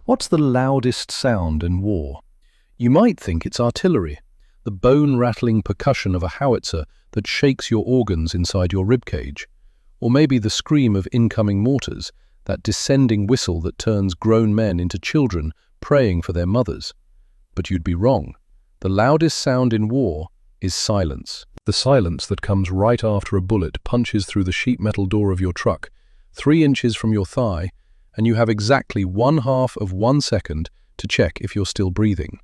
What's the loudest sound in war? You might think it's artillery, the bone-rattling percussion of a howitzer that shakes your organs inside your ribcage. Or maybe the scream of incoming mortars, that descending whistle that turns grown men into children praying for their mothers. But you'd be wrong. The loudest sound in war is silence. The silence that comes right after a bullet punches through the sheet metal door of your truck, 3 inches from your thigh, and you have exactly 1/2 of 1 second to check if you're still breathing.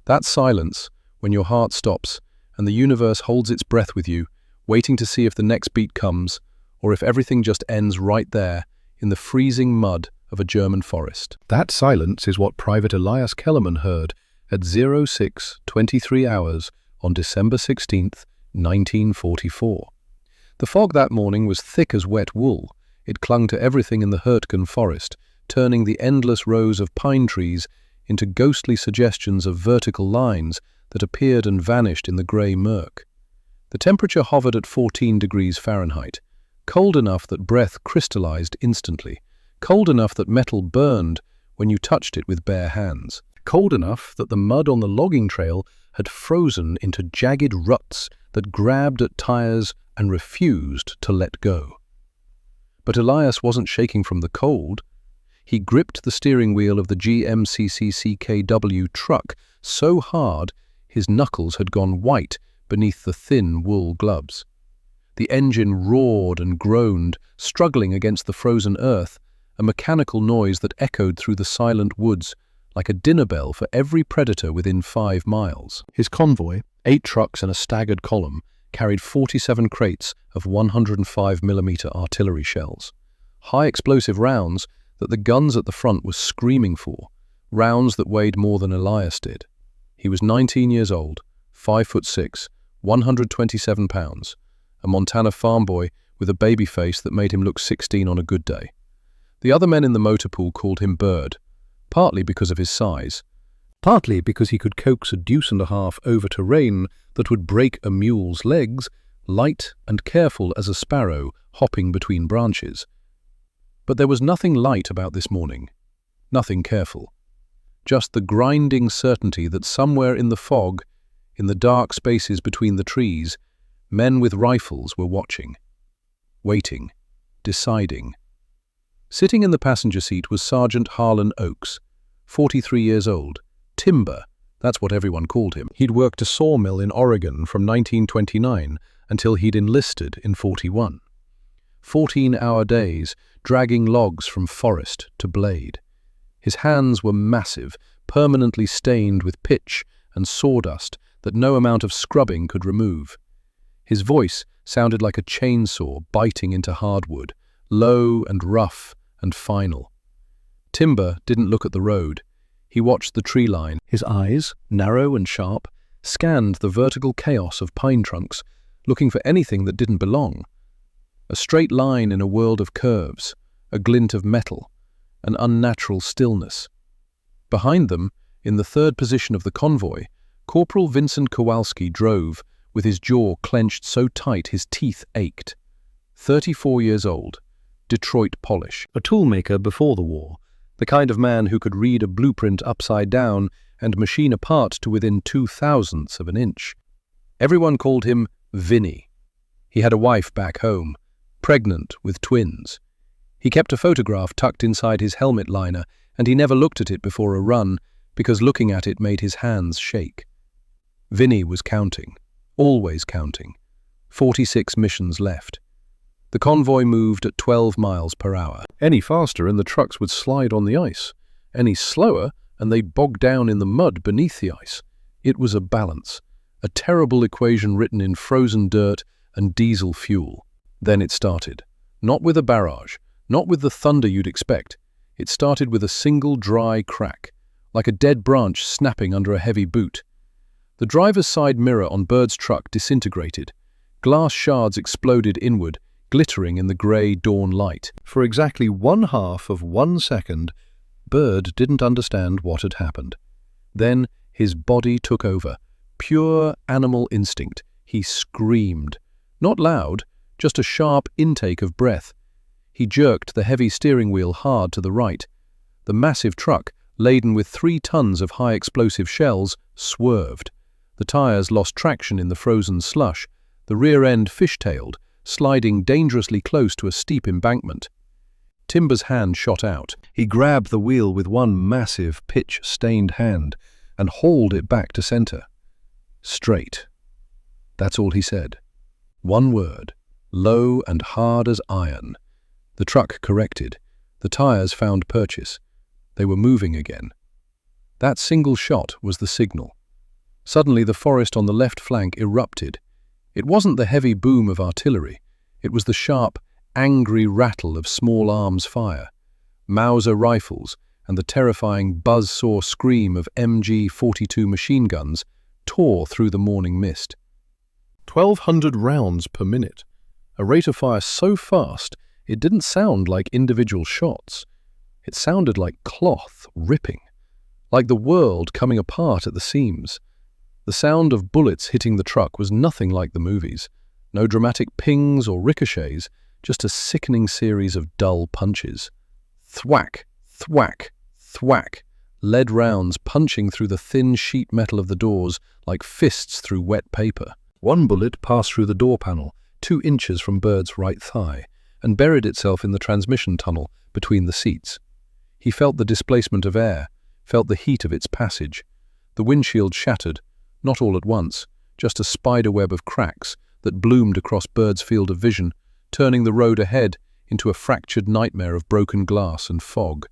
That silence, when your heart stops and the universe holds its breath with you, waiting to see if the next beat comes, or if everything just ends right there in the freezing mud of a German forest. That silence is what Private Elias Kellerman heard at 06:23 hours on December 16th, 1944. The fog that morning was thick as wet wool. It clung to everything in the Hurtgen forest, turning the endless rows of pine trees into ghostly suggestions of vertical lines that appeared and vanished in the grey murk. The temperature hovered at 14 degrees Fahrenheit, cold enough that breath crystallized instantly, cold enough that metal burned when you touched it with bare hands, cold enough that the mud on the logging trail had frozen into jagged ruts that grabbed at tires and refused to let go. But Elias wasn't shaking from the cold. He gripped the steering wheel of the GMCCCKW truck so hard his knuckles had gone white beneath the thin wool gloves. The engine roared and groaned, struggling against the frozen earth, a mechanical noise that echoed through the silent woods like a dinner bell for every predator within 5 miles. His convoy, 8 trucks and a staggered column, carried 47 crates of 105mm artillery shells. High explosive rounds that the guns at the front were screaming for, rounds that weighed more than Elias did. He was 19 years old, 5'6", 127 pounds, a Montana farm boy with a baby face that made him look 16 on a good day. The other men in the motor pool called him Bird, partly because of his size, partly because he could coax a 1.5 over terrain that would break a mule's legs, light and careful as a sparrow hopping between branches. But there was nothing light about this morning, nothing careful. Just the grinding certainty that somewhere in the fog, in the dark spaces between the trees, men with rifles were watching, waiting, deciding. Sitting in the passenger seat was Sergeant Harlan Oakes, 43 years old. Timber, that's what everyone called him. He'd worked a sawmill in Oregon from 1929 until he'd enlisted in 41. 14-hour days, dragging logs from forest to blade. His hands were massive, permanently stained with pitch and sawdust that no amount of scrubbing could remove. His voice sounded like a chainsaw biting into hardwood, low and rough and final. Timber didn't look at the road. He watched the tree line. His eyes, narrow and sharp, scanned the vertical chaos of pine trunks, looking for anything that didn't belong. A straight line in a world of curves, a glint of metal, an unnatural stillness. Behind them, in the third position of the convoy, Corporal Vincent Kowalski drove, with his jaw clenched so tight his teeth ached. 34 years old, Detroit polish. A toolmaker before the war, the kind of man who could read a blueprint upside down and machine a part to within 0.002 of an inch. Everyone called him Vinny. He had a wife back home, pregnant with twins. He kept a photograph tucked inside his helmet liner, and he never looked at it before a run, because looking at it made his hands shake. Vinny was counting, always counting. 46 missions left. The convoy moved at 12 miles per hour. Any faster and the trucks would slide on the ice. Any slower and they'd bog down in the mud beneath the ice. It was a balance, a terrible equation written in frozen dirt and diesel fuel. Then it started. Not with a barrage, not with the thunder you'd expect. It started with a single dry crack, like a dead branch snapping under a heavy boot. The driver's side mirror on Bird's truck disintegrated. Glass shards exploded inward, glittering in the grey dawn light. For exactly 1/2 of 1 second, Bird didn't understand what had happened. Then his body took over. Pure animal instinct. He screamed. Not loud, just a sharp intake of breath. He jerked the heavy steering wheel hard to the right. The massive truck, laden with 3 tons of high-explosive shells, swerved. The tires lost traction in the frozen slush, the rear end fishtailed, sliding dangerously close to a steep embankment. Timber's hand shot out. He grabbed the wheel with one massive, pitch-stained hand and hauled it back to center. Straight. That's all he said. One word, low and hard as iron. The truck corrected. The tires found purchase. They were moving again. That single shot was the signal. Suddenly the forest on the left flank erupted. It wasn't the heavy boom of artillery. It was the sharp, angry rattle of small arms fire, Mauser rifles, and the terrifying buzz-saw scream of MG-42 machine guns tore through the morning mist. 1,200 rounds per minute, a rate of fire so fast it didn't sound like individual shots. It sounded like cloth ripping, like the world coming apart at the seams. The sound of bullets hitting the truck was nothing like the movies. No dramatic pings or ricochets, just a sickening series of dull punches. Thwack, thwack, thwack, lead rounds punching through the thin sheet metal of the doors like fists through wet paper. One bullet passed through the door panel, 2 inches from Bird's right thigh, and buried itself in the transmission tunnel between the seats. He felt the displacement of air, felt the heat of its passage. The windshield shattered, not all at once, just a spiderweb of cracks that bloomed across Bird's field of vision, turning the road ahead into a fractured nightmare of broken glass and fog.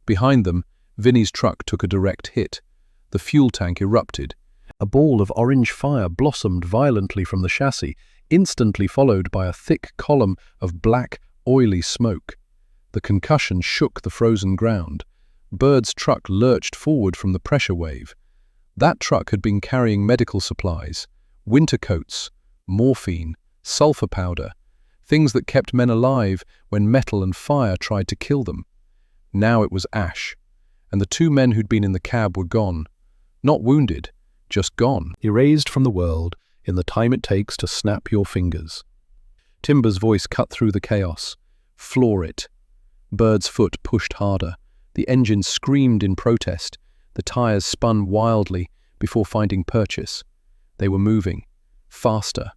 Behind them, Vinny's truck took a direct hit. The fuel tank erupted. A ball of orange fire blossomed violently from the chassis, instantly followed by a thick column of black, oily smoke. The concussion shook the frozen ground. Bird's truck lurched forward from the pressure wave. That truck had been carrying medical supplies, winter coats, morphine, sulfur powder, things that kept men alive when metal and fire tried to kill them. Now it was ash, and the 2 men who'd been in the cab were gone. Not wounded, just gone, erased from the world in the time it takes to snap your fingers. Timber's voice cut through the chaos. Floor it. Bird's foot pushed harder. The engine screamed in protest. The tires spun wildly before finding purchase. They were moving. Faster.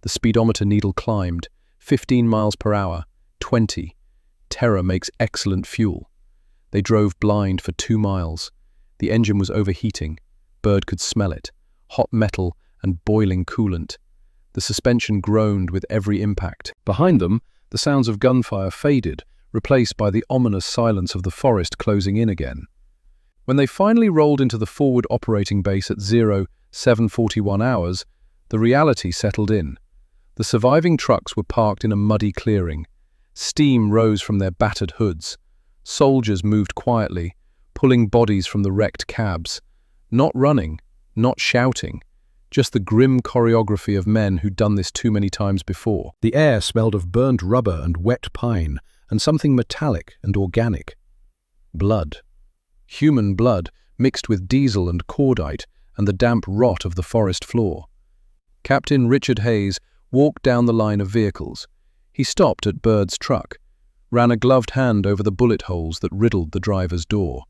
The speedometer needle climbed. 15 miles per hour. 20. Terror makes excellent fuel. They drove blind for 2 miles. The engine was overheating. Bird could smell it. Hot metal and boiling coolant. The suspension groaned with every impact. Behind them, the sounds of gunfire faded, replaced by the ominous silence of the forest closing in again. When they finally rolled into the forward operating base at 07:41 hours, the reality settled in. The surviving trucks were parked in a muddy clearing. Steam rose from their battered hoods. Soldiers moved quietly, pulling bodies from the wrecked cabs. Not running, not shouting, just the grim choreography of men who'd done this too many times before. The air smelled of burnt rubber and wet pine, and something metallic and organic. Blood. Human blood mixed with diesel and cordite and the damp rot of the forest floor. Captain Richard Hayes walked down the line of vehicles. He stopped at Bird's truck, ran a gloved hand over the bullet holes that riddled the driver's door.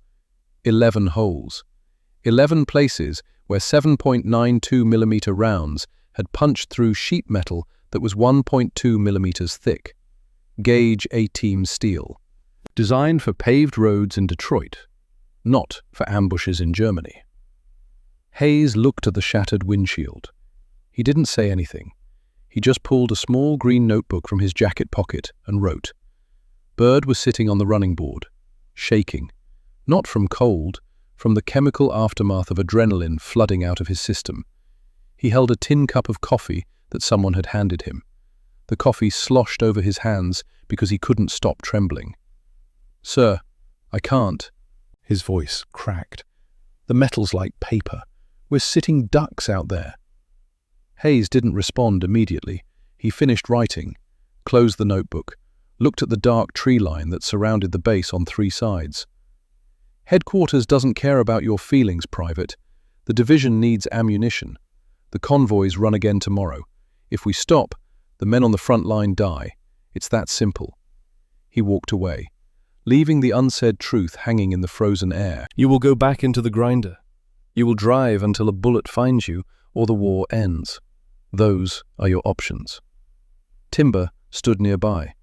11 holes. 11 places where 7.92 millimeter rounds had punched through sheet metal that was 1.2 millimeters thick. Gauge A-team steel. Designed for paved roads in Detroit, not for ambushes in Germany. Hayes looked at the shattered windshield. He didn't say anything. He just pulled a small green notebook from his jacket pocket and wrote. Bird was sitting on the running board, shaking, not from cold, from the chemical aftermath of adrenaline flooding out of his system. He held a tin cup of coffee that someone had handed him. The coffee sloshed over his hands because he couldn't stop trembling. "Sir, I can't." His voice cracked. "The metal's like paper. We're sitting ducks out there." Hayes didn't respond immediately. He finished writing, closed the notebook, looked at the dark tree line that surrounded the base on 3 sides. "Headquarters doesn't care about your feelings, Private. The division needs ammunition. The convoys run again tomorrow. If we stop, the men on the front line die. It's that simple." He walked away, leaving the unsaid truth hanging in the frozen air. You will go back into the grinder. You will drive until a bullet finds you or the war ends. Those are your options. Timber stood nearby,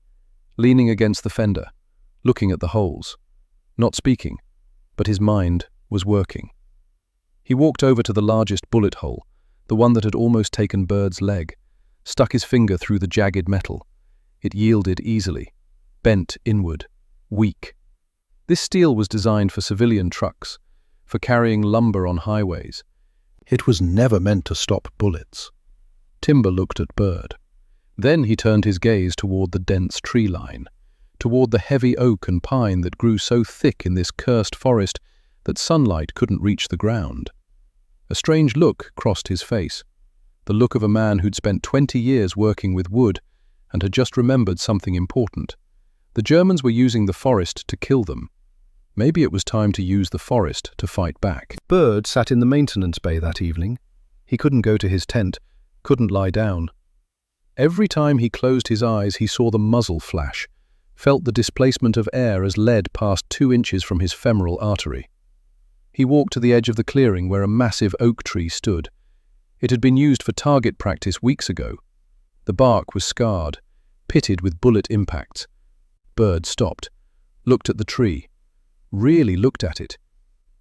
leaning against the fender, looking at the holes, not speaking, but his mind was working. He walked over to the largest bullet hole, the one that had almost taken Bird's leg, stuck his finger through the jagged metal. It yielded easily, bent inward, weak. This steel was designed for civilian trucks, for carrying lumber on highways. It was never meant to stop bullets. Timber looked at Bird. Then he turned his gaze toward the dense tree line, toward the heavy oak and pine that grew so thick in this cursed forest that sunlight couldn't reach the ground. A strange look crossed his face, the look of a man who'd spent 20 years working with wood and had just remembered something important. The Germans were using the forest to kill them. Maybe it was time to use the forest to fight back. Bird sat in the maintenance bay that evening. He couldn't go to his tent, couldn't lie down. Every time he closed his eyes, he saw the muzzle flash, felt the displacement of air as lead passed 2 inches from his femoral artery. He walked to the edge of the clearing where a massive oak tree stood. It had been used for target practice weeks ago. The bark was scarred, pitted with bullet impacts. Bird stopped, looked at the tree, really looked at it.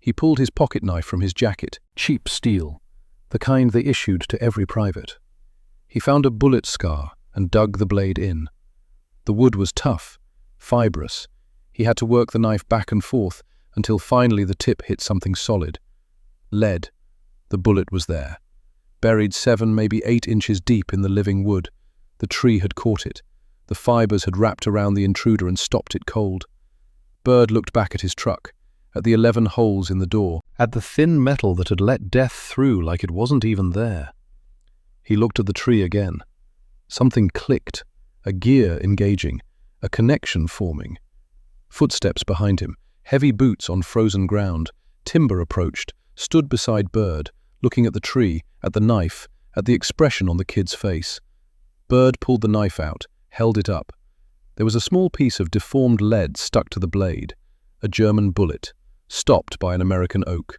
He pulled his pocket knife from his jacket, cheap steel, the kind they issued to every private. He found a bullet scar and dug the blade in. The wood was tough, fibrous. He had to work the knife back and forth until finally the tip hit something solid. Lead. The bullet was there, buried 7, maybe 8 inches deep in the living wood. The tree had caught it. The fibers had wrapped around the intruder and stopped it cold. Bird looked back at his truck, at the 11 holes in the door, at the thin metal that had let death through like it wasn't even there. He looked at the tree again. Something clicked, a gear engaging, a connection forming. Footsteps behind him, heavy boots on frozen ground. Timber approached, stood beside Bird, looking at the tree, at the knife, at the expression on the kid's face. Bird pulled the knife out, held it up. There was a small piece of deformed lead stuck to the blade, a German bullet, stopped by an American oak.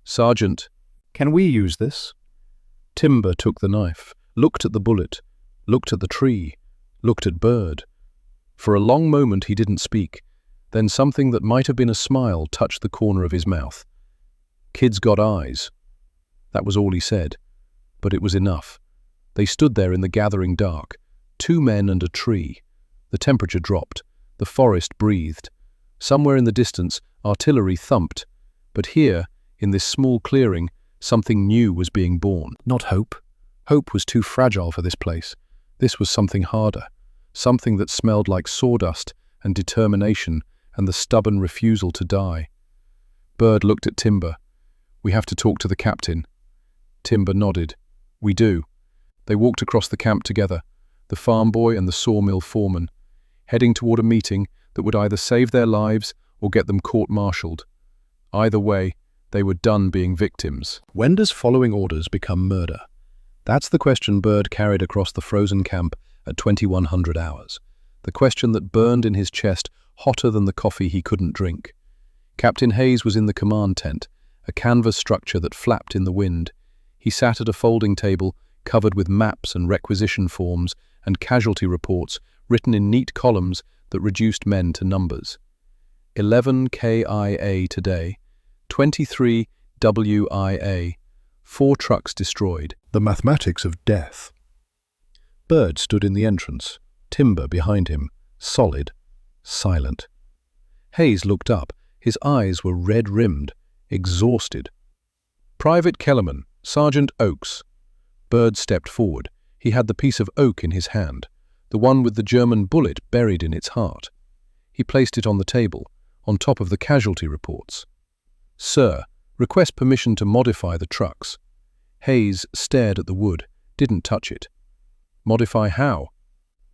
"Sergeant, can we use this?" Timber took the knife, looked at the bullet, looked at the tree, looked at Bird. For a long moment he didn't speak. Then something that might have been a smile touched the corner of his mouth. "Kids got eyes." That was all he said, but it was enough. They stood there in the gathering dark, 2 men and a tree. The temperature dropped. The forest breathed. Somewhere in the distance, artillery thumped. But here, in this small clearing, something new was being born. Not hope. Hope was too fragile for this place. This was something harder, something that smelled like sawdust and determination and the stubborn refusal to die. Bird looked at Timber. "We have to talk to the captain." Timber nodded. "We do." They walked across the camp together, the farm boy and the sawmill foreman, heading toward a meeting that would either save their lives or get them court-martialed. Either way, they were done being victims. When does following orders become murder? That's the question Bird carried across the frozen camp at 2100 hours. The question that burned in his chest hotter than the coffee he couldn't drink. Captain Hayes was in the command tent, a canvas structure that flapped in the wind. He sat at a folding table covered with maps and requisition forms and casualty reports written in neat columns that reduced men to numbers. 11 KIA today, 23 WIA, 4 trucks destroyed. The mathematics of death. Bird stood in the entrance, Timber behind him, solid, silent. Hayes looked up. His eyes were red-rimmed, exhausted. "Private Kellerman, Sergeant Oakes." Bird stepped forward. He had the piece of oak in his hand, the one with the German bullet buried in its heart. He placed it on the table, on top of the casualty reports. "Sir, request permission to modify the trucks." Hayes stared at the wood, didn't touch it. "Modify how?"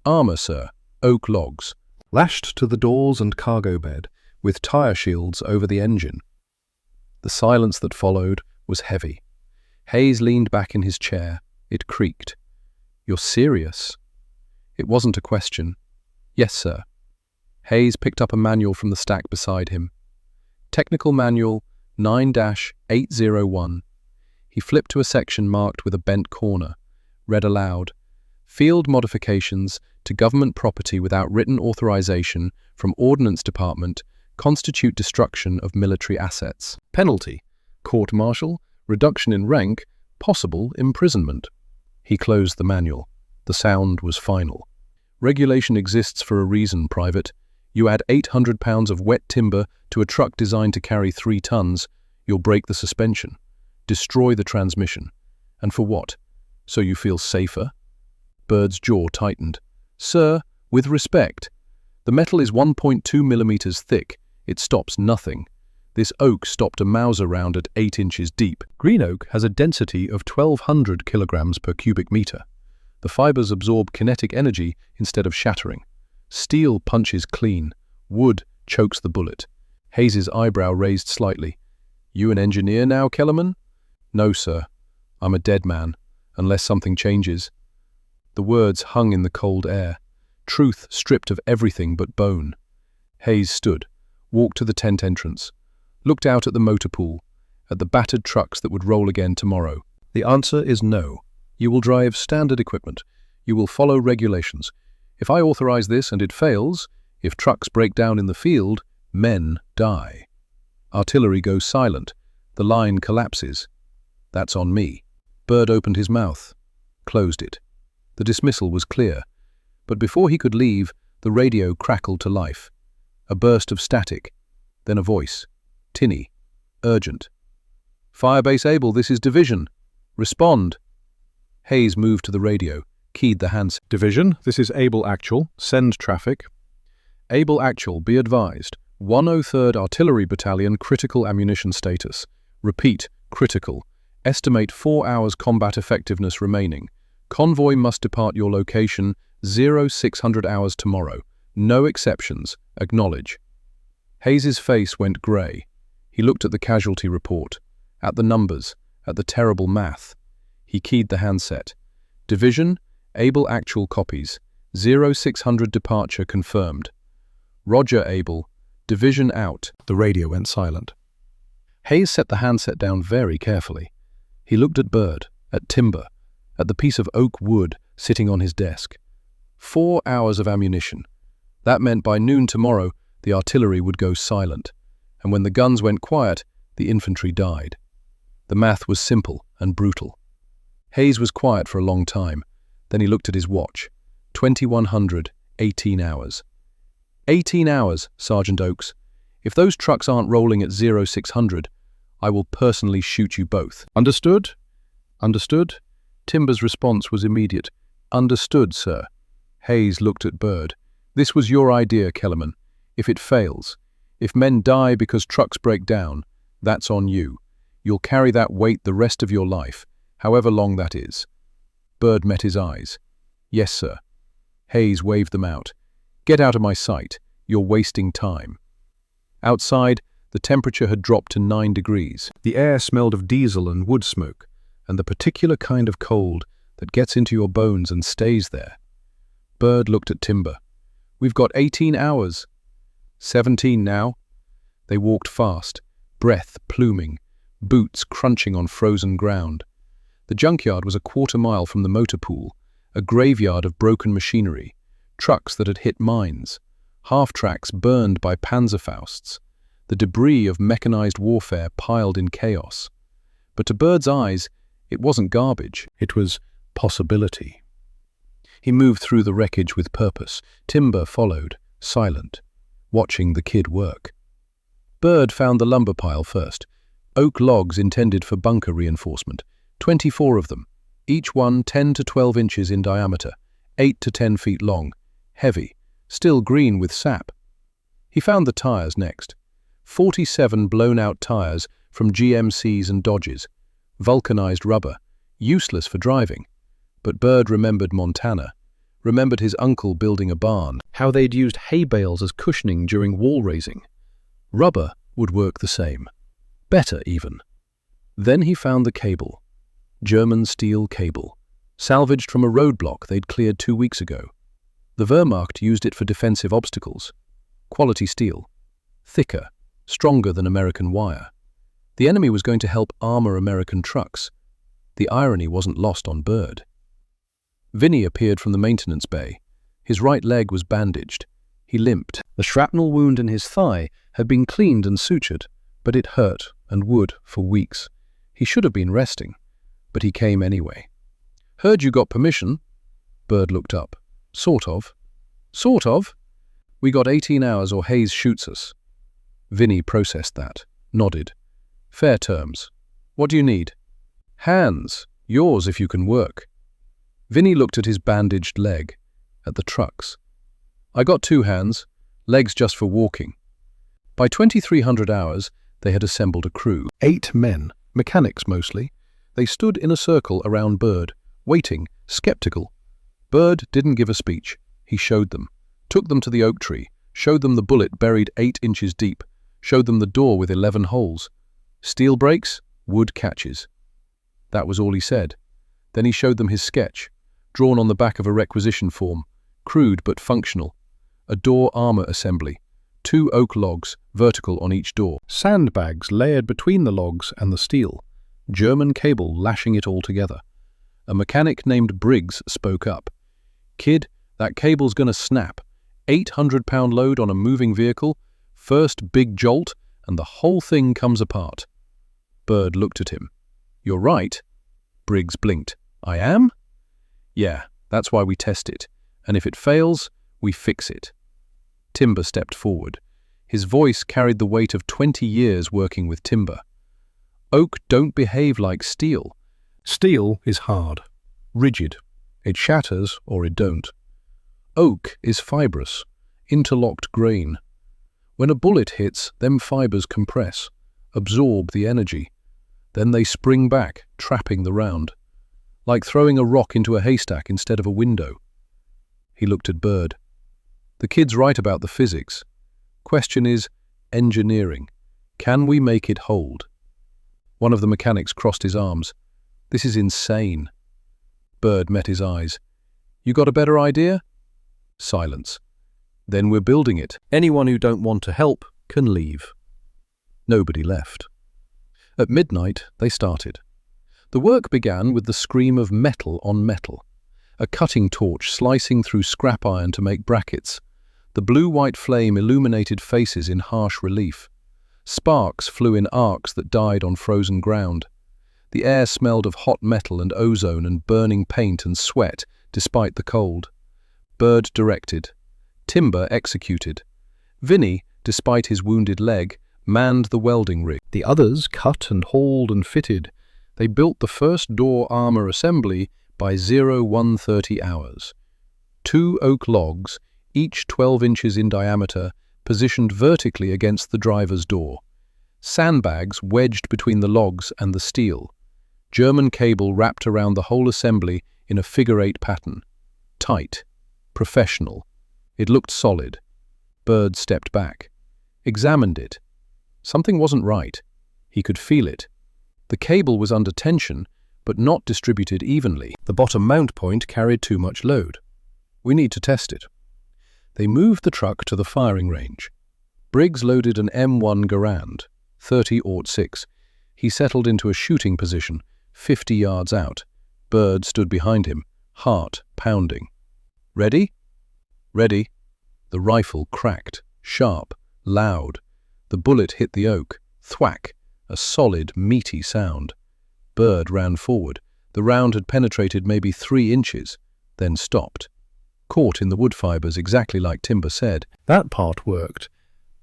"Armor, sir. Oak logs. Lashed to the doors and cargo bed, with tire shields over the engine." The silence that followed was heavy. Hayes leaned back in his chair. It creaked. "You're serious?" It wasn't a question. "Yes, sir." Hayes picked up a manual from the stack beside him. Technical Manual 9-801. He flipped to a section marked with a bent corner, read aloud, "Field modifications to government property without written authorization from Ordnance Department constitute destruction of military assets. Penalty: court-martial, reduction in rank, possible imprisonment." He closed the manual. The sound was final. "Regulation exists for a reason, Private. You add 800 pounds of wet timber to a truck designed to carry 3 tons, you'll break the suspension, destroy the transmission. And for what? So you feel safer?" Bird's jaw tightened. "Sir, with respect. The metal is 1.2 millimeters thick. It stops nothing. This oak stopped a Mauser round at 8 inches deep. Green oak has a density of 1,200 kilograms per cubic meter. The fibers absorb kinetic energy instead of shattering. Steel punches clean. Wood chokes the bullet." Hayes's eyebrow raised slightly. "You an engineer now, Kellerman?" "No, sir. I'm a dead man, unless something changes." The words hung in the cold air. Truth stripped of everything but bone. Hayes stood, walked to the tent entrance, looked out at the motor pool, at the battered trucks that would roll again tomorrow. "The answer is no. You will drive standard equipment. You will follow regulations. If I authorize this and it fails, if trucks break down in the field, men die. Artillery goes silent. The line collapses. That's on me." Bird opened his mouth, closed it. The dismissal was clear, but before he could leave, the radio crackled to life. A burst of static, then a voice. Tinny. Urgent. "Firebase Able, this is Division. Respond." Hayes moved to the radio, keyed the handset. "Division, this is Able Actual. Send traffic." "Able Actual, be advised. 103rd Artillery Battalion critical ammunition status. Repeat, critical. Estimate 4 hours combat effectiveness remaining. Convoy must depart your location 0600 hours tomorrow. No exceptions. Acknowledge." Hayes's face went grey. He looked at the casualty report, at the numbers, at the terrible math. He keyed the handset. "Division, Able Actual copies. 0600 departure confirmed." "Roger, Able. Division out." The radio went silent. Hayes set the handset down very carefully. He looked at Bird, at timber, at the piece of oak wood sitting on his desk. 4 hours of ammunition. That meant by noon tomorrow, the artillery would go silent, and when the guns went quiet, the infantry died. The math was simple and brutal. Hayes was quiet for a long time. Then he looked at his watch. 2100, 18 hours. 18 hours, Sergeant Oakes. If those trucks aren't rolling at 0600, I will personally shoot you both. Understood? Understood? Timber's response was immediate. Understood, sir. Hayes looked at Bird. This was your idea, Kellerman. If it fails, if men die because trucks break down, that's on you. You'll carry that weight the rest of your life, however long that is. Bird met his eyes. Yes, sir. Hayes waved them out. Get out of my sight. You're wasting time. Outside, the temperature had dropped to 9 degrees. The air smelled of diesel and wood smoke, and the particular kind of cold that gets into your bones and stays there. Bird looked at Timber. We've got 18 hours. 17 now. They walked fast, breath pluming, boots crunching on frozen ground. The junkyard was a quarter-mile from the motor pool, a graveyard of broken machinery, trucks that had hit mines, half-tracks burned by Panzerfausts, the debris of mechanized warfare piled in chaos. But to Bird's eyes, it wasn't garbage, it was possibility. He moved through the wreckage with purpose. Timber followed, silent, watching the kid work. Bird found the lumber pile first, oak logs intended for bunker reinforcement, 24 of them, each one 10 to 12 inches in diameter, 8 to 10 feet long, heavy, still green with sap. He found the tires next. 47 blown-out tires from GMCs and Dodges, vulcanized rubber, useless for driving. But Bird remembered Montana, remembered his uncle building a barn, how they'd used hay bales as cushioning during wall raising. Rubber would work the same. Better, even. Then he found the cable. German steel cable, salvaged from a roadblock they'd cleared 2 weeks ago. The Wehrmacht used it for defensive obstacles. Quality steel. Thicker, stronger than American wire. The enemy was going to help armor American trucks. The irony wasn't lost on Bird. Vinny appeared from the maintenance bay. His right leg was bandaged. He limped. The shrapnel wound in his thigh had been cleaned and sutured, but it hurt and would for weeks. He should have been resting, but he came anyway. "Heard you got permission?" Bird looked up. "Sort of." "Sort of? We got 18 hours or Hayes shoots us." Vinny processed that, nodded. "Fair terms. What do you need?" "Hands. Yours if you can work." Vinny looked at his bandaged leg, at the trucks. "I got 2 hands, legs just for walking." By 2300 hours, they had assembled a crew. 8 men, mechanics mostly. They stood in a circle around Bird, waiting, skeptical. Bird didn't give a speech. He showed them. Took them to the oak tree, showed them the bullet buried 8 inches deep, showed them the door with 11 holes. Steel breaks, wood catches. That was all he said. Then he showed them his sketch, drawn on the back of a requisition form, crude but functional. A door armor assembly, 2 oak logs, vertical on each door. Sandbags layered between the logs and the steel. German cable lashing it all together. A mechanic named Briggs spoke up. "Kid, that cable's gonna snap. 800-pound load on a moving vehicle, first big jolt, and the whole thing comes apart." Bird looked at him. "You're right." Briggs blinked. "I am?" "Yeah, that's why we test it. And if it fails, we fix it." Timber stepped forward. His voice carried the weight of 20 years working with timber. "Oak don't behave like steel. Steel is hard, rigid. It shatters or it don't. Oak is fibrous, interlocked grain. When a bullet hits, them fibers compress, absorb the energy. Then they spring back, trapping the round. Like throwing a rock into a haystack instead of a window." He looked at Bird. "The kid's right about the physics. Question is, engineering. Can we make it hold?" One of the mechanics crossed his arms. "This is insane." Bird met his eyes. "You got a better idea?" Silence. "Then we're building it. Anyone who don't want to help can leave." Nobody left. At midnight, they started. The work began with the scream of metal on metal. A cutting torch slicing through scrap iron to make brackets. The blue-white flame illuminated faces in harsh relief. Sparks flew in arcs that died on frozen ground. The air smelled of hot metal and ozone and burning paint and sweat, despite the cold. Bird directed. Timber executed. Vinny, despite his wounded leg, manned the welding rig. The others cut and hauled and fitted. They built the first door armor assembly by 0130 hours. 2 oak logs, each 12 inches in diameter, positioned vertically against the driver's door. Sandbags wedged between the logs and the steel. German cable wrapped around the whole assembly in a figure-8 pattern. Tight. Professional. It looked solid. Bird stepped back. Examined it. Something wasn't right. He could feel it. The cable was under tension, but not distributed evenly. The bottom mount point carried too much load. "We need to test it." They moved the truck to the firing range. Briggs loaded an M1 Garand, 30-06. He settled into a shooting position, 50 yards out. Bird stood behind him, heart pounding. "Ready?" "Ready." The rifle cracked, sharp, loud. The bullet hit the oak. Thwack, a solid, meaty sound. Bird ran forward. The round had penetrated maybe 3 inches, then stopped. Caught in the wood fibers exactly like Timber said. That part worked.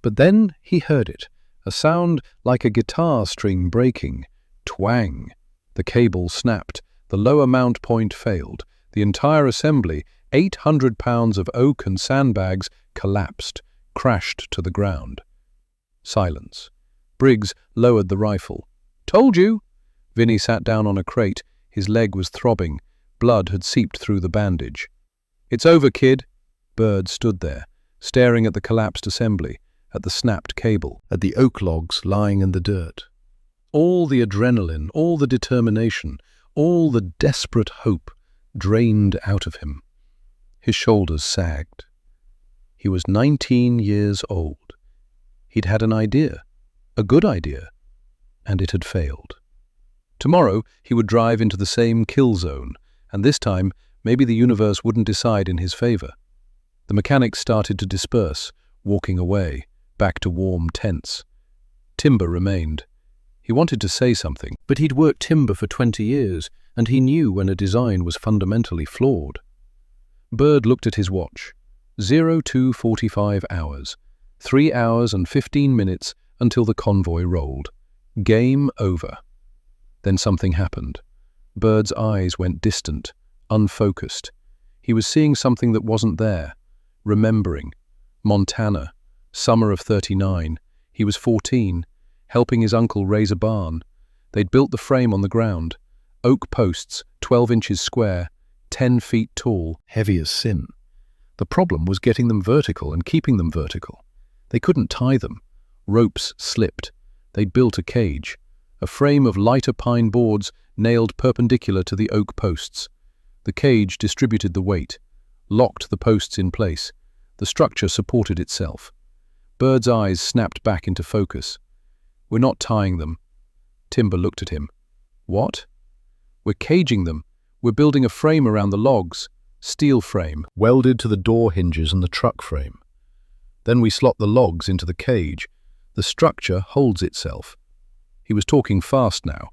But then he heard it, a sound like a guitar string breaking. Twang. The cable snapped. The lower mount point failed. The entire assembly, 800 pounds of oak and sandbags, collapsed, crashed to the ground. Silence. Briggs lowered the rifle. "Told you!" Vinny sat down on a crate. His leg was throbbing. Blood had seeped through the bandage. "It's over, kid." Bird stood there, staring at the collapsed assembly, at the snapped cable, at the oak logs lying in the dirt. All the adrenaline, all the determination, all the desperate hope drained out of him. His shoulders sagged. He was 19 years old. He'd had an idea, a good idea, and it had failed. Tomorrow, he would drive into the same kill zone, and this time, maybe the universe wouldn't decide in his favor. The mechanics started to disperse, walking away, back to warm tents. Timber remained. He wanted to say something, but he'd worked timber for 20 years, and he knew when a design was fundamentally flawed. Bird looked at his watch. 02:45 hours. 3 hours and 15 minutes until the convoy rolled. Game over. Then something happened. Bird's eyes went distant, unfocused. He was seeing something that wasn't there. Remembering. Montana. Summer of '39. He was 14, helping his uncle raise a barn. They'd built the frame on the ground. Oak posts, 12 inches square, 10 feet tall, heavy as sin. The problem was getting them vertical and keeping them vertical. They couldn't tie them. Ropes slipped. They'd built a cage, a frame of lighter pine boards nailed perpendicular to the oak posts. The cage distributed the weight, locked the posts in place. The structure supported itself. Bird's eyes snapped back into focus. "We're not tying them." Timber looked at him. "What?" "We're caging them. We're building a frame around the logs. Steel frame, welded to the door hinges and the truck frame. Then we slot the logs into the cage. The structure holds itself." He was talking fast now.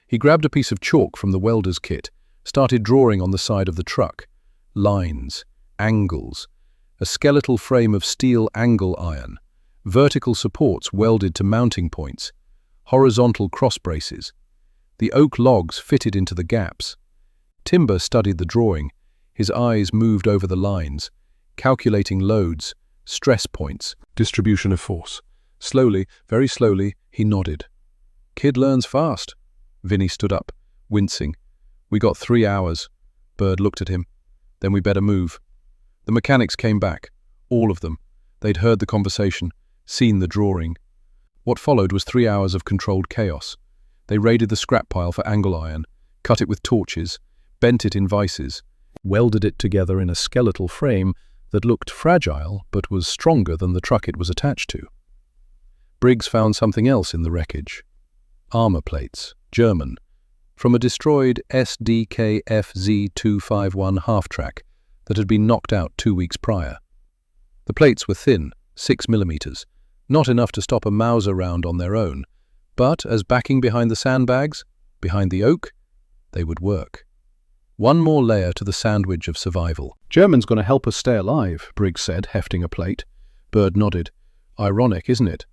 He grabbed a piece of chalk from the welder's kit, started drawing on the side of the truck. Lines, angles, a skeletal frame of steel angle iron, vertical supports welded to mounting points, horizontal cross braces. The oak logs fitted into the gaps. Timber studied the drawing. His eyes moved over the lines, calculating loads, stress points, distribution of force. Slowly, very slowly, he nodded. "Kid learns fast." Vinny stood up, wincing. "We got 3 hours." Bird looked at him. "Then we better move." The mechanics came back, all of them. They'd heard the conversation, seen the drawing. What followed was 3 hours of controlled chaos. They raided the scrap pile for angle iron, cut it with torches, bent it in vices, welded it together in a skeletal frame that looked fragile but was stronger than the truck it was attached to. Briggs found something else in the wreckage. Armor plates, German, from a destroyed SDKFZ-251 half-track that had been knocked out 2 weeks prior. The plates were thin, 6 millimeters, not enough to stop a Mauser round on their own, but as backing behind the sandbags, behind the oak, they would work. One more layer to the sandwich of survival. "German's going to help us stay alive," Briggs said, hefting a plate. Bird nodded. "Ironic, isn't it?"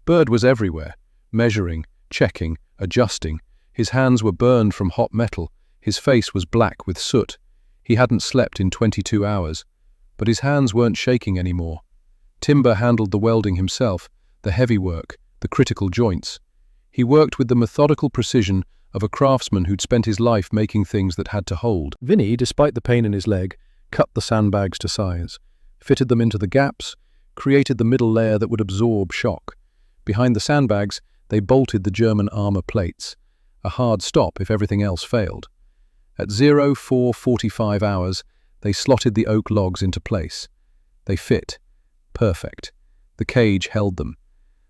Bird was everywhere, measuring, checking, adjusting. His hands were burned from hot metal. His face was black with soot. He hadn't slept in 22 hours. But his hands weren't shaking anymore. Timber handled the welding himself, the heavy work, the critical joints. He worked with the methodical precision of a craftsman who'd spent his life making things that had to hold. Vinny, despite the pain in his leg, cut the sandbags to size, fitted them into the gaps, created the middle layer that would absorb shock. Behind the sandbags, they bolted the German armor plates, a hard stop if everything else failed. At 04:45 hours, they slotted the oak logs into place. They fit. Perfect. The cage held them.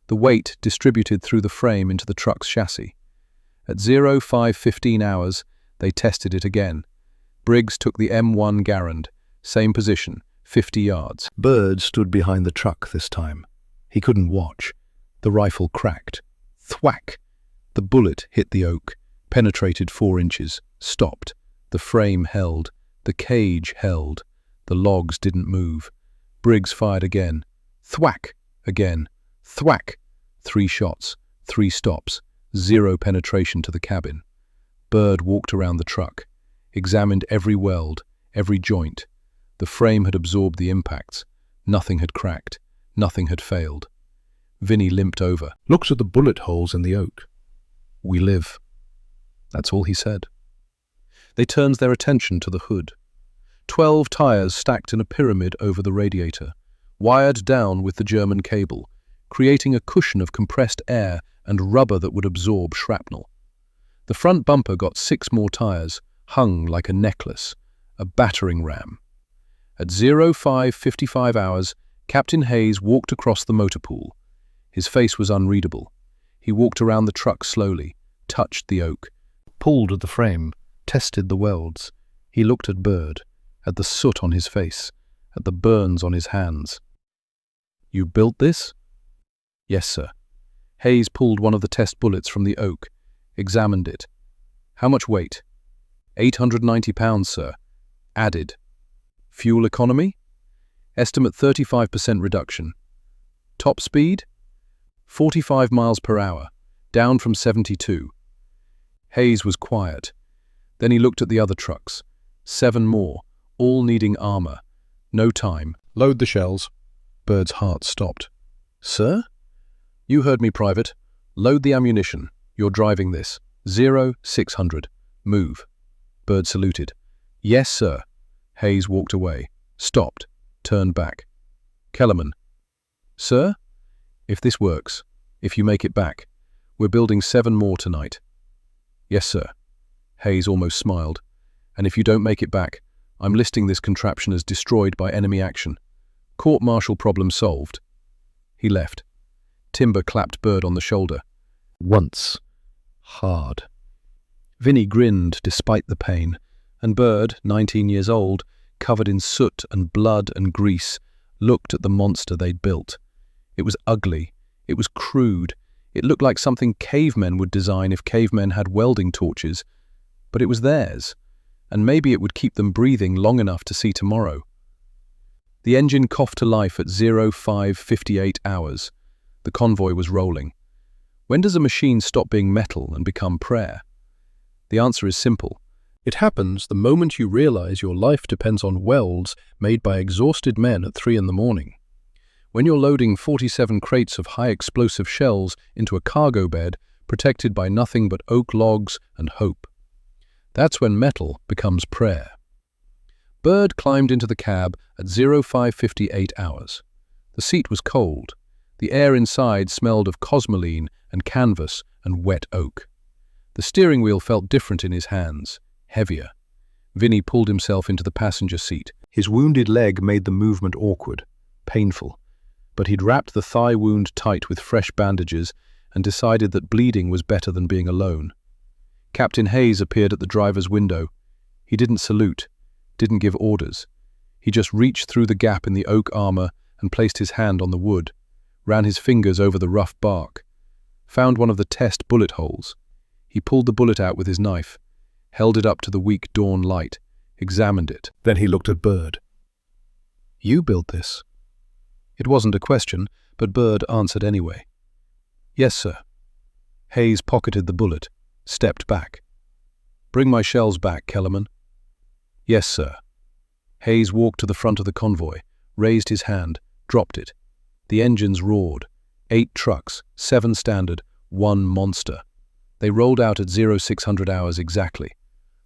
The weight distributed through the frame into the truck's chassis. At 05:15 hours, they tested it again. Briggs took the M1 Garand, same position, 50 yards. Bird stood behind the truck this time. He couldn't watch. The rifle cracked. Thwack! The bullet hit the oak, penetrated 4 inches, stopped. The frame held. The cage held. The logs didn't move. Briggs fired again. Thwack! Again. Thwack! 3 shots, 3 stops, 0 penetration to the cabin. Bird walked around the truck, examined every weld, every joint. The frame had absorbed the impacts. Nothing had cracked. Nothing had failed. Vinny limped over, looked at the bullet holes in the oak. "We live." That's all he said. They turned their attention to the hood. 12 tires stacked in a pyramid over the radiator, wired down with the German cable, creating a cushion of compressed air and rubber that would absorb shrapnel. The front bumper got 6 more tires, hung like a necklace, a battering ram. At 05:55 hours, Captain Hayes walked across the motor pool. His face was unreadable. He walked around the truck slowly, touched the oak, pulled at the frame, tested the welds. He looked at Bird, at the soot on his face, at the burns on his hands. "You built this?" "Yes, sir." Hayes pulled one of the test bullets from the oak, examined it. "How much weight?" 890 pounds, sir. Added. Fuel economy? Estimate 35% reduction. Top speed? 45 miles per hour, down from 72. Hayes was quiet. Then he looked at the other trucks. 7 more, all needing armor. No time. "Load the shells." Bird's heart stopped. "Sir?" "You heard me, Private. Load the ammunition. You're driving this. 0600. Move." Bird saluted. "Yes, sir." Hayes walked away, stopped, turned back. "Kellerman." "Sir?" "If this works, if you make it back, we're building 7 more tonight." "Yes, sir." Hayes almost smiled. "And if you don't make it back, I'm listing this contraption as destroyed by enemy action. Court-martial problem solved." He left. Timber clapped Bird on the shoulder. Once. Hard. Vinny grinned despite the pain, and Bird, 19 years old, covered in soot and blood and grease, looked at the monster they'd built. It was ugly. It was crude. It looked like something cavemen would design if cavemen had welding torches. But it was theirs, and maybe it would keep them breathing long enough to see tomorrow. The engine coughed to life at 05:58 hours. The convoy was rolling. When does a machine stop being metal and become prayer? The answer is simple. It happens the moment you realize your life depends on welds made by exhausted men at 3 in the morning. When you're loading 47 crates of high-explosive shells into a cargo bed protected by nothing but oak logs and hope. That's when metal becomes prayer. Bird climbed into the cab at 05:58 hours. The seat was cold. The air inside smelled of cosmoline and canvas and wet oak. The steering wheel felt different in his hands, heavier. Vinny pulled himself into the passenger seat. His wounded leg made the movement awkward, painful. But he'd wrapped the thigh wound tight with fresh bandages and decided that bleeding was better than being alone. Captain Hayes appeared at the driver's window. He didn't salute, didn't give orders. He just reached through the gap in the oak armor and placed his hand on the wood, ran his fingers over the rough bark, found one of the test bullet holes. He pulled the bullet out with his knife, held it up to the weak dawn light, examined it. Then he looked at Bird. "You built this?" It wasn't a question, but Bird answered anyway. "Yes, sir." Hayes pocketed the bullet, stepped back. "Bring my shells back, Kellerman." "Yes, sir." Hayes walked to the front of the convoy, raised his hand, dropped it. The engines roared. 8 trucks, 7 standard, 1 monster. They rolled out at 0600 hours exactly.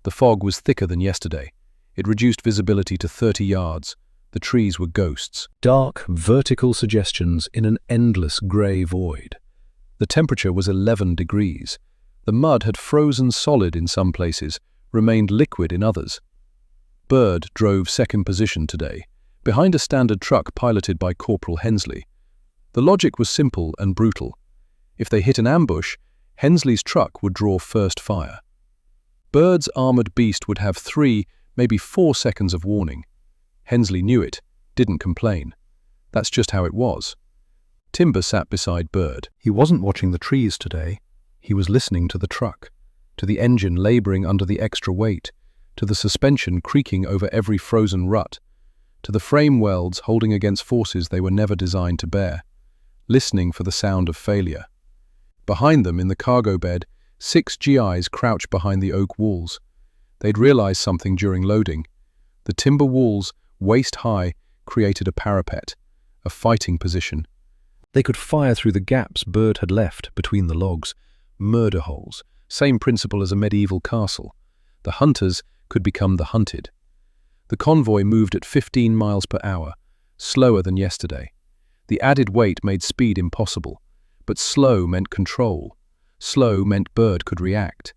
The fog was thicker than yesterday. It reduced visibility to 30 yards. The trees were ghosts. Dark, vertical suggestions in an endless grey void. The temperature was 11 degrees. The mud had frozen solid in some places, remained liquid in others. Bird drove second position today, behind a standard truck piloted by Corporal Hensley. The logic was simple and brutal. If they hit an ambush, Hensley's truck would draw first fire. Bird's armored beast would have 3, maybe 4 seconds of warning. Hensley knew it, didn't complain. That's just how it was. Timber sat beside Bird. He wasn't watching the trees today. He was listening to the truck, to the engine laboring under the extra weight, to the suspension creaking over every frozen rut, to the frame welds holding against forces they were never designed to bear, listening for the sound of failure. Behind them, in the cargo bed, 6 GIs crouched behind the oak walls. They'd realized something during loading. The timber walls, waist-high, created a parapet, a fighting position. They could fire through the gaps Bird had left between the logs, murder holes, same principle as a medieval castle. The hunters could become the hunted. The convoy moved at 15 miles per hour, slower than yesterday. The added weight made speed impossible, but slow meant control. Slow meant Bird could react.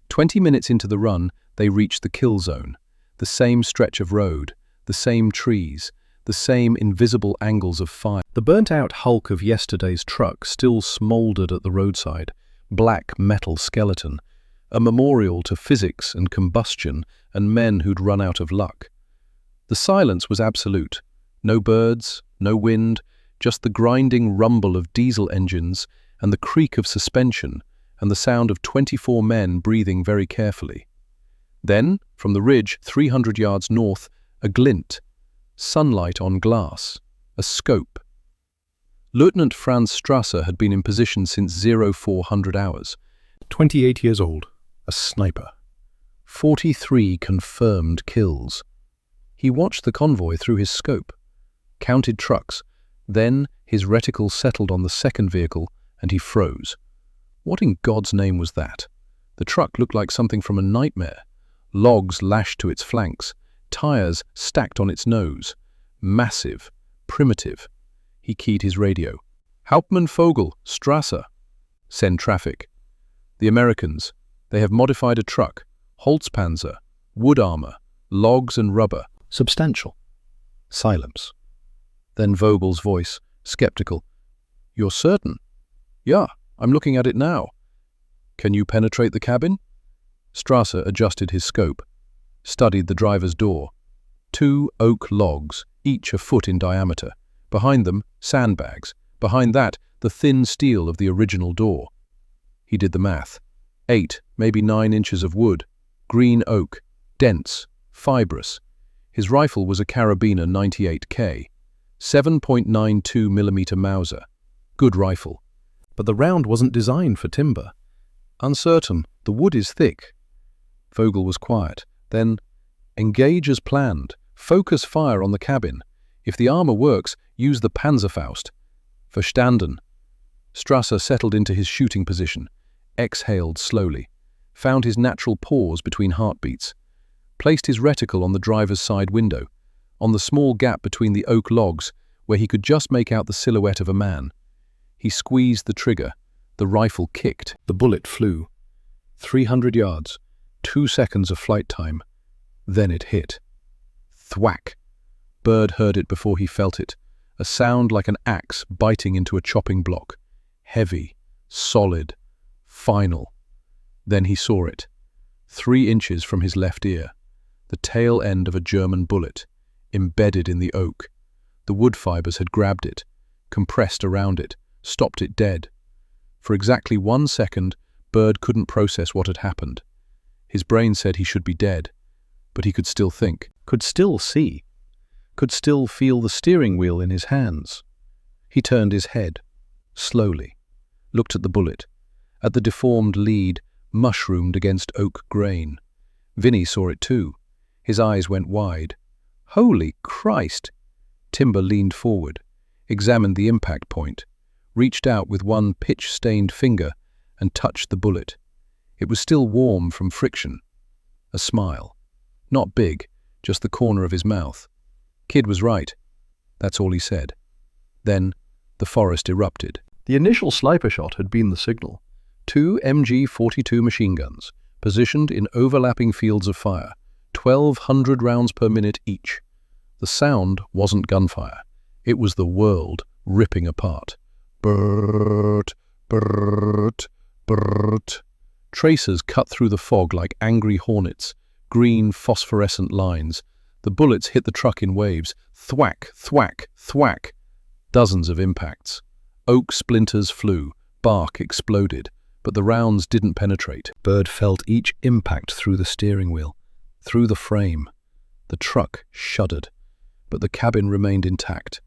20 minutes into the run, they reached the kill zone, the same stretch of road, the same trees, the same invisible angles of fire. The burnt-out hulk of yesterday's truck still smouldered at the roadside, black metal skeleton, a memorial to physics and combustion and men who'd run out of luck. The silence was absolute. No birds, no wind, just the grinding rumble of diesel engines and the creak of suspension and the sound of 24 men breathing very carefully. Then, from the ridge 300 yards north, a glint, sunlight on glass, a scope. Lieutenant Franz Strasser had been in position since 0400 hours. 28 years old, a sniper. 43 confirmed kills. He watched the convoy through his scope, counted trucks, then his reticle settled on the second vehicle and he froze. What in God's name was that? The truck looked like something from a nightmare. Logs lashed to its flanks, tires stacked on its nose. Massive, primitive. He keyed his radio. Hauptmann Vogel, Strasser. Send traffic. The Americans. They have modified a truck. Holzpanzer, wood armor, logs and rubber. Substantial. Silence. Then Vogel's voice, skeptical. You're certain? Yeah, I'm looking at it now. Can you penetrate the cabin? Strasser adjusted his scope, studied the driver's door. 2 oak logs, each a foot in diameter. Behind them, sandbags. Behind that, the thin steel of the original door. He did the math. 8, maybe 9 inches of wood. Green oak. Dense. Fibrous. His rifle was a Carabiner 98K. 7.92mm Mauser. Good rifle. But the round wasn't designed for timber. Uncertain. The wood is thick. Vogel was quiet. Then, engage as planned. Focus fire on the cabin. If the armor works, use the Panzerfaust. Verstanden. Strasser settled into his shooting position, exhaled slowly, found his natural pause between heartbeats, placed his reticle on the driver's side window, on the small gap between the oak logs where he could just make out the silhouette of a man. He squeezed the trigger. The rifle kicked. The bullet flew. 300 yards. 2 seconds of flight time. Then it hit. Thwack. Bird heard it before he felt it. A sound like an axe biting into a chopping block. Heavy, solid, final. Then he saw it. 3 inches from his left ear. The tail end of a German bullet, embedded in the oak. The wood fibers had grabbed it, compressed around it, stopped it dead. For exactly 1 second, Bird couldn't process what had happened. His brain said he should be dead, but he could still think, could still see, could still feel the steering wheel in his hands. He turned his head, slowly, looked at the bullet, at the deformed lead mushroomed against oak grain. Vinny saw it too. His eyes went wide. Holy Christ! Timber leaned forward, examined the impact point, reached out with one pitch-stained finger and touched the bullet. It was still warm from friction. A smile. Not big, just the corner of his mouth. Kid was right. That's all he said. Then, the forest erupted. The initial sniper shot had been the signal. 2 MG-42 machine guns, positioned in overlapping fields of fire, 1,200 rounds per minute each. The sound wasn't gunfire. It was the world ripping apart. Brrrt, brrrt, brrrt. Tracers cut through the fog like angry hornets, green phosphorescent lines. The bullets hit the truck in waves. Thwack, thwack, thwack. Dozens of impacts. Oak splinters flew, bark exploded, but the rounds didn't penetrate. Bird felt each impact through the steering wheel, through the frame. The truck shuddered, but the cabin remained intact.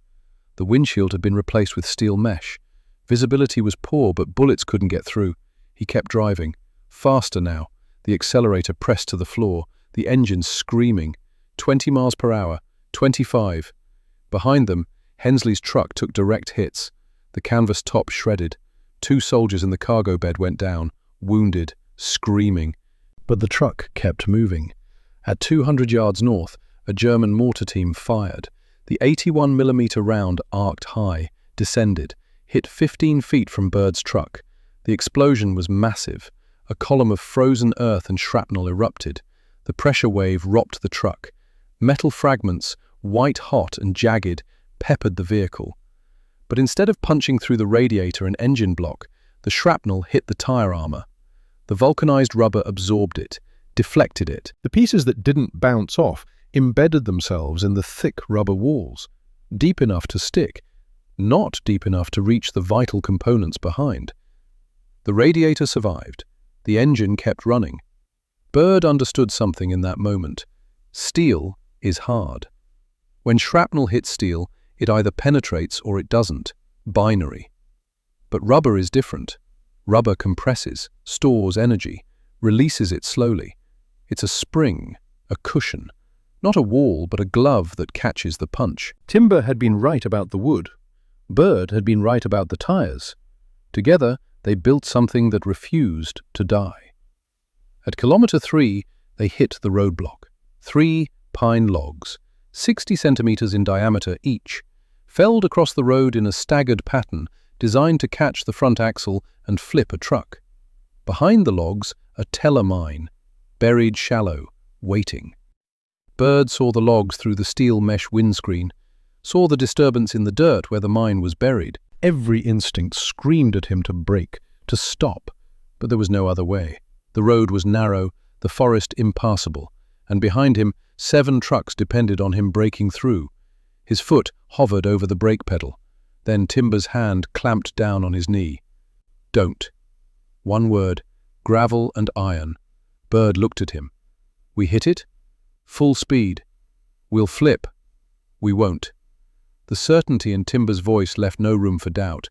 The windshield had been replaced with steel mesh. Visibility was poor, but bullets couldn't get through. He kept driving. Faster now. The accelerator pressed to the floor, the engine screaming. 20 miles per hour, 25. Behind them, Hensley's truck took direct hits. The canvas top shredded. 2 soldiers in the cargo bed went down, wounded, screaming. But the truck kept moving. At 200 yards north, a German mortar team fired. The 81mm round arced high, descended, hit 15 feet from Bird's truck. The explosion was massive. A column of frozen earth and shrapnel erupted. The pressure wave rocked the truck. Metal fragments, white-hot and jagged, peppered the vehicle. But instead of punching through the radiator and engine block, the shrapnel hit the tire armor. The vulcanized rubber absorbed it, deflected it. The pieces that didn't bounce off embedded themselves in the thick rubber walls, deep enough to stick, not deep enough to reach the vital components behind. The radiator survived. The engine kept running. Bird understood something in that moment. Steel is hard. When shrapnel hits steel, it either penetrates or it doesn't. Binary. But rubber is different. Rubber compresses, stores energy, releases it slowly. It's a spring, a cushion. Not a wall, but a glove that catches the punch. Timber had been right about the wood. Bird had been right about the tires. Together, they built something that refused to die. At kilometer 3, they hit the roadblock. 3 pine logs, 60 centimeters in diameter each, felled across the road in a staggered pattern designed to catch the front axle and flip a truck. Behind the logs, a teller mine, buried shallow, waiting. Bird saw the logs through the steel mesh windscreen, saw the disturbance in the dirt where the mine was buried. Every instinct screamed at him to brake, to stop, but there was no other way. The road was narrow, the forest impassable, and behind him 7 trucks depended on him breaking through. His foot hovered over the brake pedal. Then Timber's hand clamped down on his knee. Don't. One word, gravel and iron. Bird looked at him. We hit it? Full speed. We'll flip. We won't. The certainty in Timber's voice left no room for doubt.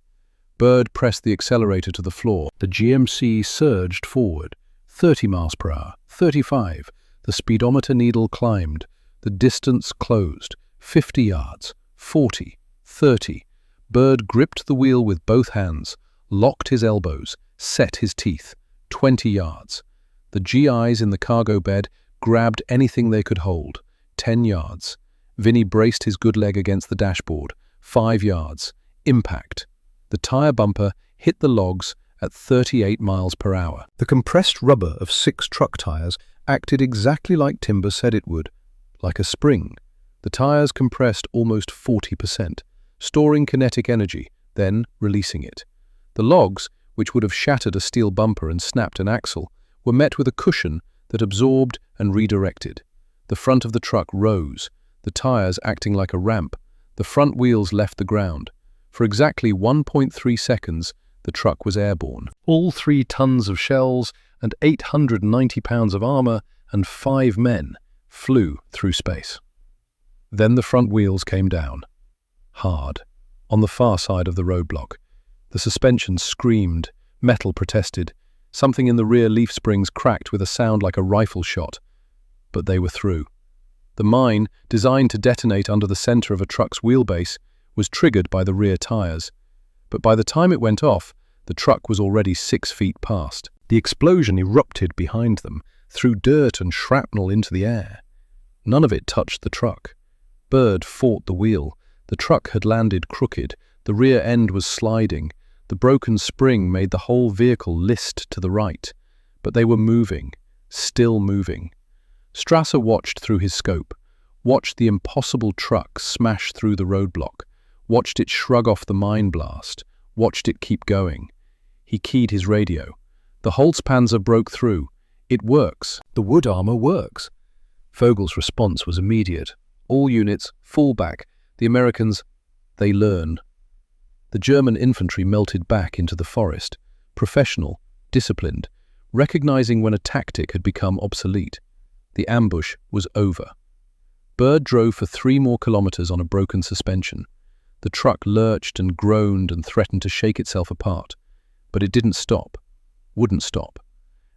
Bird pressed the accelerator to the floor. The GMC surged forward. 30 miles per hour, 35. The speedometer needle climbed. The distance closed. 50 yards, 40, 30. Bird gripped the wheel with both hands, locked his elbows, set his teeth. 20 yards. The GIs in the cargo bed grabbed anything they could hold. 10 yards. Vinny braced his good leg against the dashboard. 5 yards. Impact. The tire bumper hit the logs at 38 miles per hour. The compressed rubber of 6 truck tires acted exactly like Timber said it would, like a spring. The tires compressed almost 40%, storing kinetic energy, then releasing it. The logs, which would have shattered a steel bumper and snapped an axle, were met with a cushion that absorbed and redirected. The front of the truck rose, the tires acting like a ramp. The front wheels left the ground. For exactly 1.3 seconds, the truck was airborne. All 3 tons of shells and 890 pounds of armor and 5 men flew through space. Then the front wheels came down. Hard. On the far side of the roadblock. The suspension screamed. Metal protested. Something in the rear leaf springs cracked with a sound like a rifle shot. But they were through. The mine, designed to detonate under the center of a truck's wheelbase, was triggered by the rear tires. But by the time it went off, the truck was already 6 feet past. The explosion erupted behind them, threw dirt and shrapnel into the air. None of it touched the truck. Bird fought the wheel. The truck had landed crooked. The rear end was sliding. The broken spring made the whole vehicle list to the right. But they were moving, still moving. Strasser watched through his scope, watched the impossible truck smash through the roadblock, watched it shrug off the mine blast, watched it keep going. He keyed his radio. The Holzpanzer broke through. It works. The wood armor works. Vogel's response was immediate. All units, fall back. The Americans, they learn. The German infantry melted back into the forest, professional, disciplined, recognizing when a tactic had become obsolete. The ambush was over. Bird drove for 3 more kilometers on a broken suspension. The truck lurched and groaned and threatened to shake itself apart. But it didn't stop. Wouldn't stop.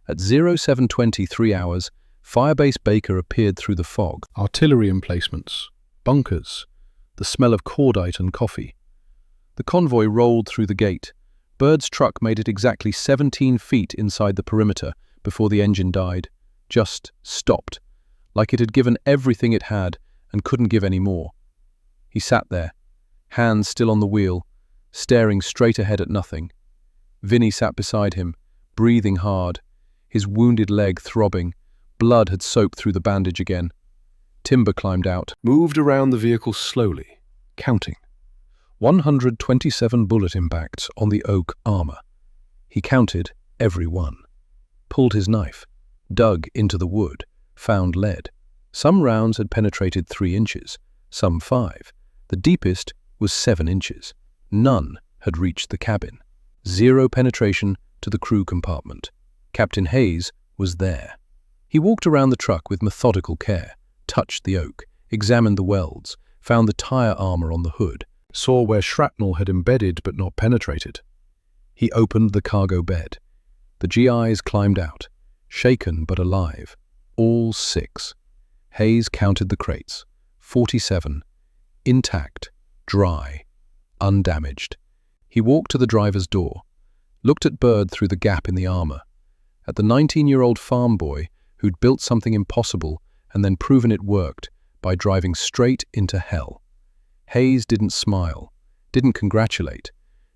At 07:20, 3 hours, Firebase Baker appeared through the fog. Artillery emplacements, bunkers, the smell of cordite and coffee. The convoy rolled through the gate. Bird's truck made it exactly 17 feet inside the perimeter before the engine died. Just stopped, like it had given everything it had and couldn't give any more. He sat there, hands still on the wheel, staring straight ahead at nothing. Vinny sat beside him, breathing hard, his wounded leg throbbing. Blood had soaked through the bandage again. Timber climbed out, moved around the vehicle slowly, counting. 127 bullet impacts on the oak armor. He counted every one. Pulled his knife, dug into the wood, found lead. Some rounds had penetrated 3 inches, some 5. The deepest was 7 inches. None had reached the cabin. 0 penetration to the crew compartment. Captain Hayes was there. He walked around the truck with methodical care, touched the oak, examined the welds, found the tire armor on the hood, saw where shrapnel had embedded but not penetrated. He opened the cargo bed. The GIs climbed out, shaken but alive, all 6. Hayes counted the crates, 47, intact, dry, undamaged. He walked to the driver's door, looked at Bird through the gap in the armor, at the 19-year-old farm boy who'd built something impossible and then proven it worked by driving straight into hell. Hayes didn't smile, didn't congratulate,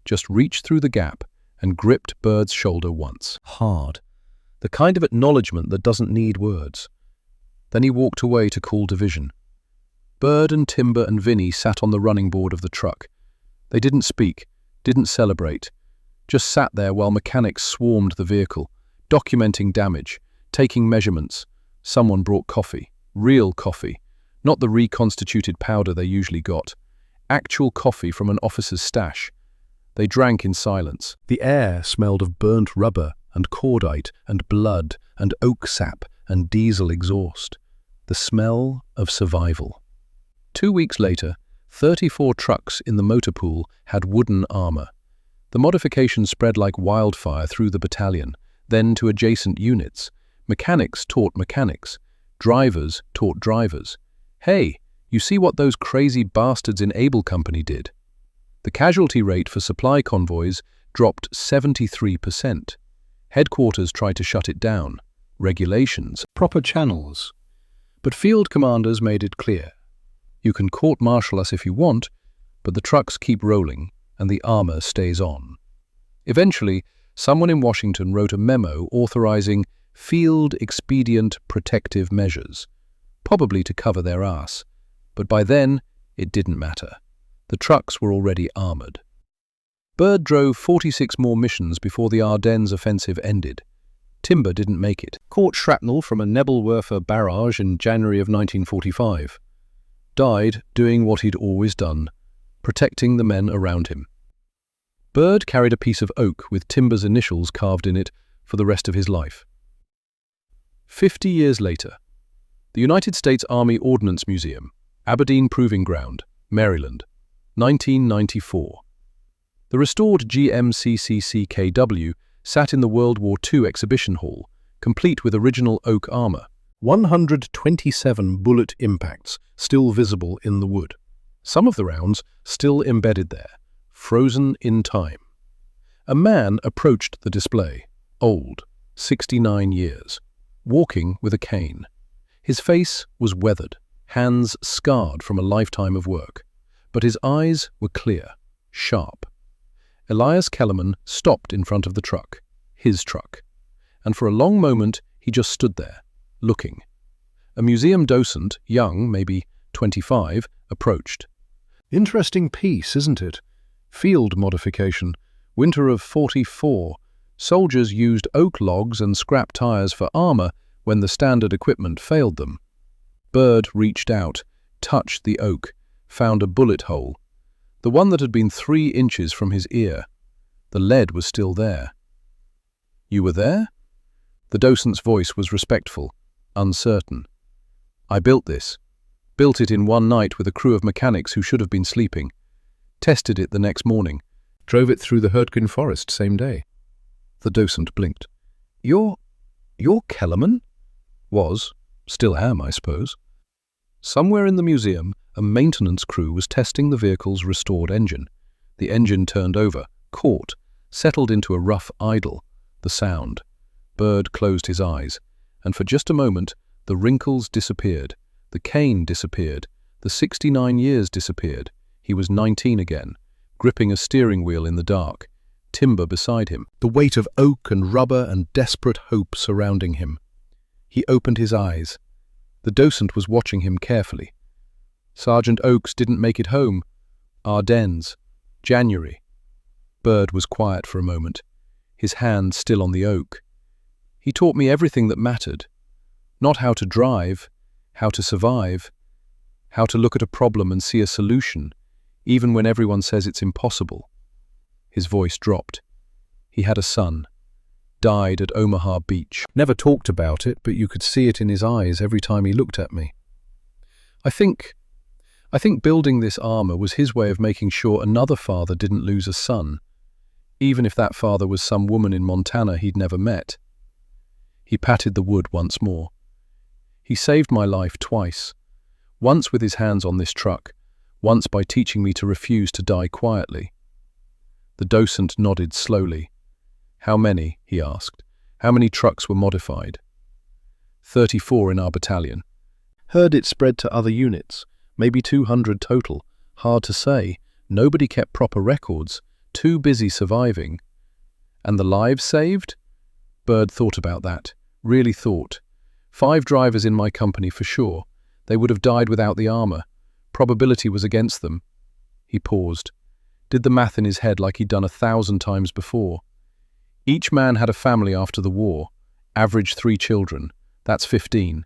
just reached through the gap and gripped Bird's shoulder once, hard. The kind of acknowledgement that doesn't need words. Then he walked away to call division. Bird and Timber and Vinny sat on the running board of the truck. They didn't speak, didn't celebrate, just sat there while mechanics swarmed the vehicle, documenting damage, taking measurements. Someone brought coffee, real coffee, not the reconstituted powder they usually got. Actual coffee from an officer's stash. They drank in silence. The air smelled of burnt rubber and cordite and blood and oak sap and diesel exhaust. The smell of survival. 2 weeks later, 34 trucks in the motor pool had wooden armor. The modification spread like wildfire through the battalion, then to adjacent units. Mechanics taught mechanics. Drivers taught drivers. Hey, you see what those crazy bastards in Able Company did? The casualty rate for supply convoys dropped 73%. Headquarters tried to shut it down. Regulations, proper channels. But field commanders made it clear. You can court-martial us if you want, but the trucks keep rolling and the armor stays on. Eventually, someone in Washington wrote a memo authorizing field expedient protective measures, probably to cover their ass. But by then, it didn't matter. The trucks were already armored. Bird drove 46 more missions before the Ardennes offensive ended. Timber didn't make it. Caught shrapnel from a Nebelwerfer barrage in January of 1945. Died doing what he'd always done, protecting the men around him. Bird carried a piece of oak with Timber's initials carved in it for the rest of his life. 50 years later, the United States Army Ordnance Museum, Aberdeen Proving Ground, Maryland, 1994. The restored GMCCCKW sat in the World War II exhibition hall, complete with original oak armor. 127 bullet impacts still visible in the wood. Some of the rounds still embedded there, frozen in time. A man approached the display, old, 69 years, walking with a cane. His face was weathered, hands scarred from a lifetime of work, but his eyes were clear, sharp. Elias Kellerman stopped in front of the truck, his truck, and for a long moment he just stood there, looking. A museum docent, young, maybe 25, approached. Interesting piece, isn't it? Field modification. Winter of 44. Soldiers used oak logs and scrap tires for armor when the standard equipment failed them. Bird reached out, touched the oak, found a bullet hole. The one that had been 3 inches from his ear. The lead was still there. You were there? The docent's voice was respectful, uncertain. I built this. Built it in one night with a crew of mechanics who should have been sleeping. Tested it the next morning. Drove it through the Herdkin forest same day. The docent blinked. You're Kellerman? Was. Still am, I suppose. Somewhere in the museum, a maintenance crew was testing the vehicle's restored engine. The engine turned over, caught, settled into a rough idle. The sound. Bird closed his eyes, and for just a moment, the wrinkles disappeared. The cane disappeared. The 69 years disappeared. He was 19 again, gripping a steering wheel in the dark. Timber beside him, the weight of oak and rubber and desperate hope surrounding him. He opened his eyes. The docent was watching him carefully. Sergeant Oakes didn't make it home. Ardennes, January. Bird was quiet for a moment, his hand still on the oak. He taught me everything that mattered. Not how to drive, how to survive, how to look at a problem and see a solution, even when everyone says it's impossible. His voice dropped. He had a son, died at Omaha Beach. Never talked about it, but you could see it in his eyes every time he looked at me. I think building this armor was his way of making sure another father didn't lose a son, even if that father was some woman in Montana he'd never met. He patted the wood once more. He saved my life twice, once with his hands on this truck, once by teaching me to refuse to die quietly. The docent nodded slowly. How many? He asked. How many trucks were modified? 34 in our battalion. Heard it spread to other units, maybe 200 total. Hard to say. Nobody kept proper records, too busy surviving. And the lives saved? Bird thought about that, really thought. 5 drivers in my company for sure. They would have died without the armor. Probability was against them. He paused, did the math in his head like he'd done 1,000 times before. Each man had a family after the war, average 3 children. That's 15.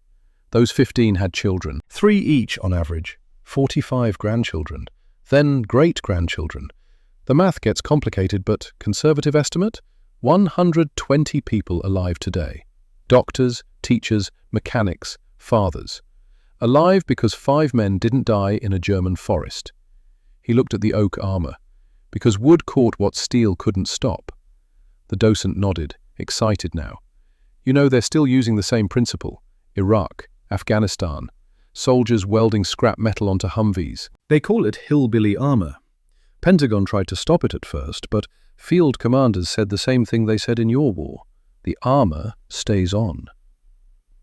Those 15 had children. 3 each on average. 45 grandchildren. Then great-grandchildren. The math gets complicated, but conservative estimate? 120 people alive today. Doctors, teachers, mechanics, fathers. Alive because 5 men didn't die in a German forest. He looked at the oak armor. Because wood caught what steel couldn't stop. The docent nodded, excited now. You know, they're still using the same principle. Iraq, Afghanistan. Soldiers welding scrap metal onto Humvees. They call it hillbilly armor. Pentagon tried to stop it at first, but field commanders said the same thing they said in your war. The armor stays on.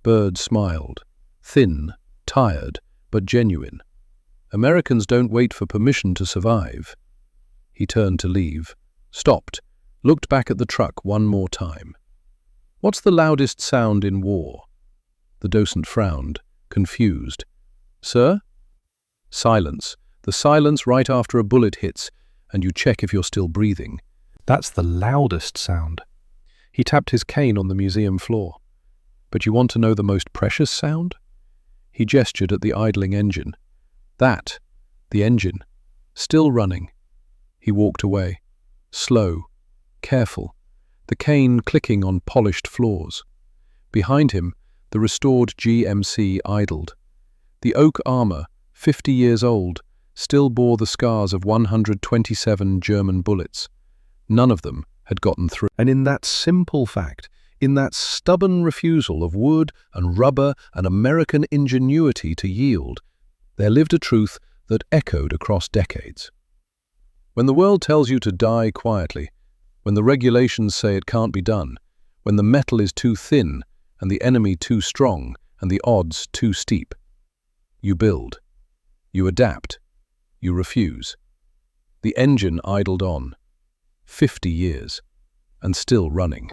Bird smiled. Thin, tired, but genuine. Americans don't wait for permission to survive. He turned to leave, stopped, looked back at the truck one more time. What's the loudest sound in war? The docent frowned, confused. Sir? Silence. The silence right after a bullet hits, and you check if you're still breathing. That's the loudest sound. He tapped his cane on the museum floor. But you want to know the most precious sound? He gestured at the idling engine. That, the engine, still running. He walked away, slow, careful, the cane clicking on polished floors. Behind him, the restored GMC idled. The oak armor, 50 years old, still bore the scars of 127 German bullets. None of them had gotten through. And in that simple fact, in that stubborn refusal of wood and rubber and American ingenuity to yield, there lived a truth that echoed across decades. When the world tells you to die quietly, when the regulations say it can't be done, when the metal is too thin and the enemy too strong and the odds too steep, you build, you adapt, you refuse. The engine idled on, 50 years, and still running.